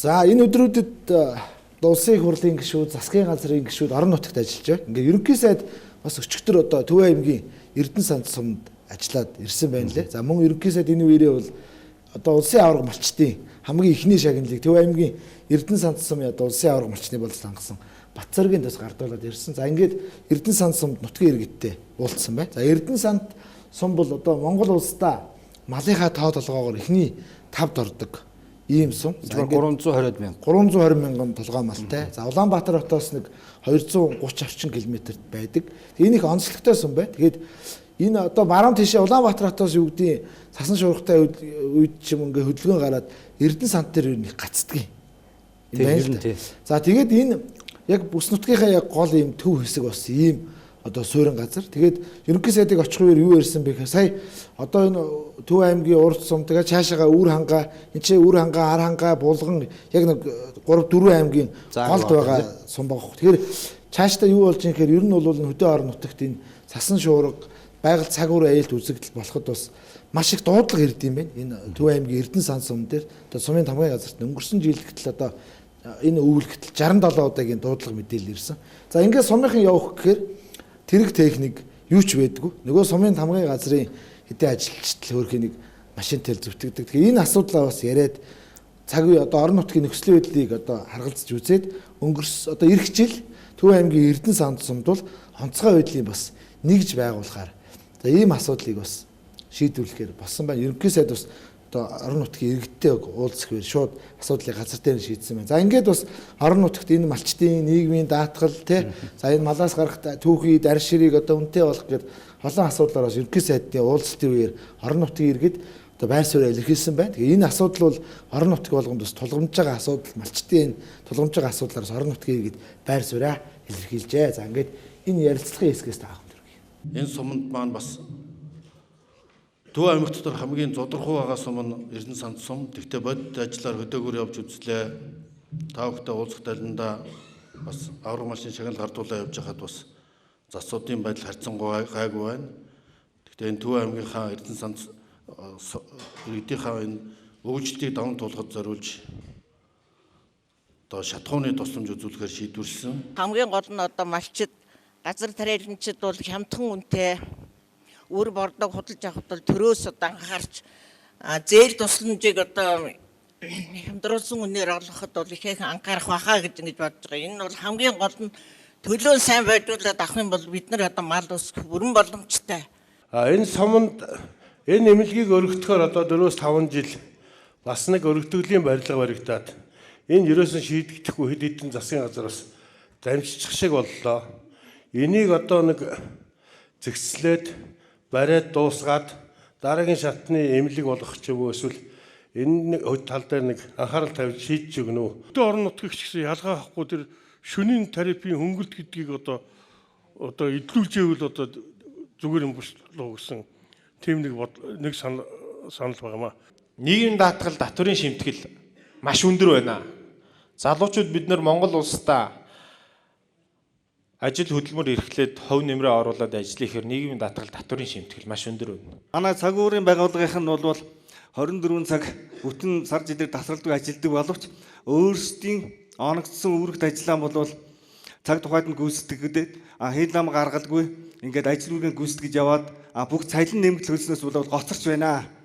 За энэ өдрүүдэд улсын их хурлын гишүүд, засгийн газрын гишүүд орон нутагт ажиллаж байна. Ингээ ерөнхий сайд бас өчигдөр одоо Төв аймгийн Эрдэнэ санд сумд ажиллаад ирсэн байна лээ. За мөн ерөнхий сайд энэ үеэрээ бол одоо улсын аварга малчтын хамгийн ихний шагналыг Төв аймгийн Эрдэнэ санд сумын одоо улсын аварга малчны боловс хангасан Батцэргийн дэс гардуулаад ирсэн. За ингээд Эрдэнэ санд сумд нутгийн иргэдтэй уулзсан байна. За Эрдэнэ санд сум бол одоо Монгол улсдаа малынхаа тоо толгоогоор ихний тавд ордог ийм сум. 320 мянга. 320 мянган толгой малтай. За Улаанбаатар хотоос нэг 230 орчим километрт байдаг. Энэ их онцлогтой сум байна. Тэгээд энэ одоо баруун тишээ Улаанбаатар хотоос юу гэдгийг цасан шуургатай үед ч юм ингээ хөдөлгөөн гараад Эрдэнэ санд дээр их гацдгийг. За тэгээд энэ яг бүс нутгийнхаа яг гол ийм төв хэсэг бас ийм одоо суурин газар. Тэгээд ерөнхий сайдыг очих үеэр юу ярьсан бэ гэхээр сая одоо энэ Төв аймгийн урд сум тэгээд цаашаага Үр хангаа, энэ чинь Үр хангаа, Ар хангаа, Булган яг нэг 3 4 аймгийн голд байгаа сум баг. Тэгэхээр цаашдаа юу болж юм гэхээр ер нь бол хөдөө орон нутагт энэ цасан шуурга, байгаль цаг уурын аюулт үзэгдэл болоход бас маш их дуудлага ирд юм байна. Энэ Төв аймгийн Эрдэнэ сан сум дээр одоо сумын тамгын газарт өнгөрсөн жил гэтэл одоо энэ өвөлгтөл 67 удаагийн дуудлага мэдээлэл ирсэн. За ингээд сумынхан явах гэхээр тэрэг техник юу ч байдгүй. Нөгөө сумын тамгын газрын хэдэн ажилчдал хөрхийн нэг машинтай зүтгэдэг. Тэгэхээр энэ асуудлаа бас яриад цаг үе одоо орон нутгийн нөхцөлийн байдлыг одоо харгалзаж үзээд өнгөрсөн одоо эх жил Төв аймгийн Эрдэнэ санд сумд бол онцгой байдлыг бас нэгж байгуулахаар за ийм асуудлыг бас шийдвэрлэхээр болсон байна. Ерөнхий сайд бас одоо орон нутгийн иргэдтэй уулзах үеэр шууд асуудлыг газар дээр шийдсэн байна. За ингээд бас орон нутагт энэ малчтын нийгмийн даатгал тий за энэ малаас гарах түүхий дарь ширийг одоо үнэтэй болгох гэдэг олон асуудлаар бас ерөнхий сайдын уулзалтын үеэр орон нутгийн иргэд одоо байр суурь илэрхийлсэн байна. Тэгээ энэ асуудал бол орон нутгийн болгонд бас тулгамж байгаа асуудал, малчтын тулгамж байгаа асуудлаараас орон нутгийн иргэд байр сууриа илэрхийлжээ. За ингээд энэ ярилцлагын хэсгээс таах юм. Энэ суманд маань бас Төв аймагт дотор хамгийн зодорхуу байгаа сум нь Эрдэнэ санд сум. Тэгтээ бодит ажиллаар хөдөөгөр явж үзлээ. Та бүхтэй уулзах таланда бас авраг малын шагнал гардуулаа явж хахад бас засуудын байдал харьцангуй гайгүй байна. Тэгтээ энэ Төв аймгийнхаа Эрдэнэ санд иргэдийнхаа энэ өвчлөлтийг даван туулахад зориулж одоо шатхууны тусламж үзүүлэхээр шийдвэрлсэн. Хамгийн гол нь одоо малчид, газар тариаланчид бол хямдхан үнэтэй үр бордог худалж авахд бол төрөөс одоо анхаарч зээл тусламжийг одоо хямдруулсан үнээр олгоход бол ихээхэн анхаарах байхаа гэж ингэж бодож байгаа. Энэ бол хамгийн гол нь төлөө сайн байжуулаад авах юм бол бид нар одоо мал ус бүрэн боломжтой. Энэ суманд энэ эмнэлгийг өргөдөхөөр одоо 4-5 жил бас нэг өргөдөглийн барилга баригдаад энэ ерөөсөн шийдэгдэхгүй хэд хэдэн засгийн газар бас дамжчих шиг боллоо. Энийг одоо нэг зэгцлээд бариад дуусгаад дараагийн шатны эмнэлэг болгох ч юм уу эсвэл энэ тал дээр нэг анхаарал тавьж шийдэж өгнө үү? Хөдөө орон нутгийгч гэсэн ялгаа авахгүй тэр шөнийн тарифын хөнгөлт гэдгийг одоо идлүүлжээвэл одоо зүгээр юм болов гэсэн тийм нэг санал байгаамаа. Нийгмийн даатгал татврын шимтгэл маш өндөр байна. Залуучууд бид нар Монгол улсдаа ажил хөдөлмөр эрхлээд хувь нэмрээ оруулаад ажиллахаар нийгмийн даатгал татврын шимтгэл маш өндөр байна. Манай цаг уурын байгууллагынх нь бол 24 цаг бүтэн сар жилээр тасралтгүй ажилладаг боловч өөрсдийн оногдсон үүрэгт ажиллаан бол цаг тухайд нь гүйцэтгэгдээд хил ам гаргалгүй ингээд ажил үргээ гүйцэтгэж яваад бүх цалин нэмэлт хөлснөөс бол гоцорч байна.